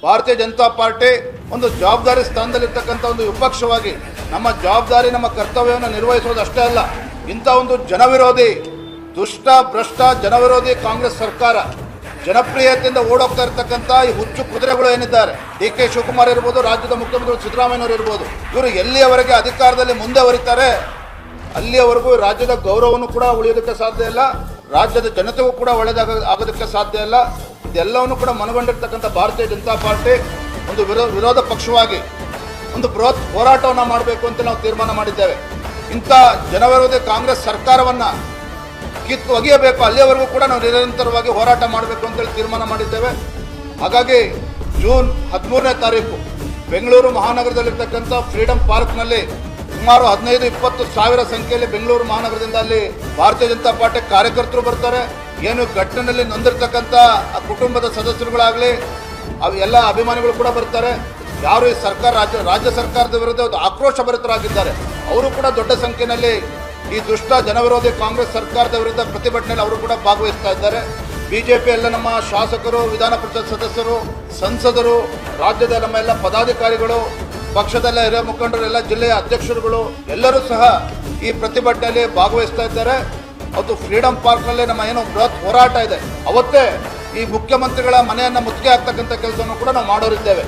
ಭಾರತೀಯ ಜನತಾ ಪಾರ್ಟಿ ಒಂದು ಜವಾಬ್ದಾರಿ ಸ್ಥಾನದಲ್ಲಿರ್ತಕ್ಕಂಥ ಒಂದು ವಿಪಕ್ಷವಾಗಿ ನಮ್ಮ ಜವಾಬ್ದಾರಿ, ನಮ್ಮ ಕರ್ತವ್ಯವನ್ನು ನಿರ್ವಹಿಸುವುದು ಅಷ್ಟೇ ಅಲ್ಲ, ಇಂಥ ಒಂದು ಜನವಿರೋಧಿ, ದುಷ್ಟ, ಭ್ರಷ್ಟ, ಜನವಿರೋಧಿ ಕಾಂಗ್ರೆಸ್ ಸರ್ಕಾರ, ಜನಪ್ರಿಯತೆಯಿಂದ ಓಡೋಗ್ತಾ ಇರ್ತಕ್ಕಂಥ ಈ ಹುಚ್ಚು ಕುದುರೆಗಳು ಏನಿದ್ದಾರೆ, ಡಿ ಕೆ ಶಿವಕುಮಾರ್ ಇರ್ಬೋದು, ರಾಜ್ಯದ ಮುಖ್ಯಮಂತ್ರಿ ಸಿದ್ದರಾಮಯ್ಯನವರು ಇರ್ಬೋದು, ಇವರು ಎಲ್ಲಿಯವರೆಗೆ ಅಧಿಕಾರದಲ್ಲಿ ಮುಂದೆ ಹೊರಿತಾರೆ ಅಲ್ಲಿಯವರೆಗೂ ರಾಜ್ಯದ ಗೌರವವನ್ನು ಕೂಡ ಉಳಿಯೋದಕ್ಕೆ ಸಾಧ್ಯ ಇಲ್ಲ, ರಾಜ್ಯದ ಜನತೆಗೂ ಕೂಡ ಆಗೋದಕ್ಕೆ ಸಾಧ್ಯ ಇಲ್ಲ. ಇದೆಲ್ಲವನ್ನು ಕೂಡ ಮನಗೊಂಡಿರ್ತಕ್ಕಂಥ ಭಾರತೀಯ ಜನತಾ ಪಾರ್ಟಿ ಒಂದು ವಿರೋಧ ಪಕ್ಷವಾಗಿ ಒಂದು ಬೃಹತ್ ಹೋರಾಟವನ್ನು ಮಾಡಬೇಕು ಅಂತ ನಾವು ತೀರ್ಮಾನ ಮಾಡಿದ್ದೇವೆ. ಇಂಥ ಜನವಿರೋಧಿ ಕಾಂಗ್ರೆಸ್ ಸರ್ಕಾರವನ್ನು ಕಿತ್ತು ಒಗೆಯಬೇಕು, ಅಲ್ಲಿಯವರೆಗೂ ಕೂಡ ನಾವು ನಿರಂತರವಾಗಿ ಹೋರಾಟ ಮಾಡಬೇಕು ಅಂತೇಳಿ ತೀರ್ಮಾನ ಮಾಡಿದ್ದೇವೆ. ಹಾಗಾಗಿ ಜೂನ್ 13ನೇ ತಾರೀಕು ಬೆಂಗಳೂರು ಮಹಾನಗರದಲ್ಲಿರ್ತಕ್ಕಂಥ ಫ್ರೀಡಂ ಪಾರ್ಕ್ನಲ್ಲಿ ಸುಮಾರು 15-20 ಸಾವಿರ ಸಂಖ್ಯೆಯಲ್ಲಿ ಬೆಂಗಳೂರು ಮಹಾನಗರದಿಂದ ಅಲ್ಲಿ ಭಾರತೀಯ ಜನತಾ ಪಾರ್ಟಿ ಕಾರ್ಯಕರ್ತರು ಬರ್ತಾರೆ. ಏನು ಘಟನೆಯಲ್ಲಿ ನೊಂದಿರ್ತಕ್ಕಂಥ ಕುಟುಂಬದ ಸದಸ್ಯರುಗಳಾಗಲಿ ಎಲ್ಲ ಅಭಿಮಾನಿಗಳು ಕೂಡ ಬರ್ತಾರೆ. ಯಾರು ಈ ಸರ್ಕಾರ ರಾಜ್ಯ ಸರ್ಕಾರದ ವಿರುದ್ಧ ಆಕ್ರೋಶ ಭರಿತರಾಗಿದ್ದಾರೆ ಅವರು ಕೂಡ ದೊಡ್ಡ ಸಂಖ್ಯೆಯಲ್ಲಿ ಈ ದುಷ್ಟ ಜನವಿರೋಧಿ ಕಾಂಗ್ರೆಸ್ ಸರ್ಕಾರದ ವಿರುದ್ಧ ಪ್ರತಿಭಟನೆಯಲ್ಲಿ ಅವರು ಕೂಡ ಭಾಗವಹಿಸ್ತಾ ಇದ್ದಾರೆ. ಬಿಜೆಪಿ ಎಲ್ಲ ನಮ್ಮ ಶಾಸಕರು, ವಿಧಾನ ಪರಿಷತ್ ಸದಸ್ಯರು, ಸಂಸದರು, ರಾಜ್ಯದ ನಮ್ಮ ಎಲ್ಲ ಪದಾಧಿಕಾರಿಗಳು, ಪಕ್ಷದಲ್ಲ ಹಿರಿಯ ಮುಖಂಡರು, ಎಲ್ಲ ಜಿಲ್ಲೆಯ ಅಧ್ಯಕ್ಷರುಗಳು ಎಲ್ಲರೂ ಸಹ ಈ ಪ್ರತಿಭಟನೆಯಲ್ಲಿ ಭಾಗವಹಿಸ್ತಾ ಇದ್ದಾರೆ. ಅದು ಫ್ರೀಡಂ ಪಾರ್ಕ್ನಲ್ಲಿ ನಮ್ಮ ಏನೋ ಬೃಹತ್ ಹೋರಾಟ ಇದೆ, ಅವತ್ತೇ ಈ ಮುಖ್ಯಮಂತ್ರಿಗಳ ಮನೆಯನ್ನು ಮುತ್ತಿಗೆ ಹಾಕ್ತಕ್ಕಂಥ ಕೆಲಸವನ್ನು ಕೂಡ ನಾವು ಮಾಡೋರಿದ್ದೇವೆ.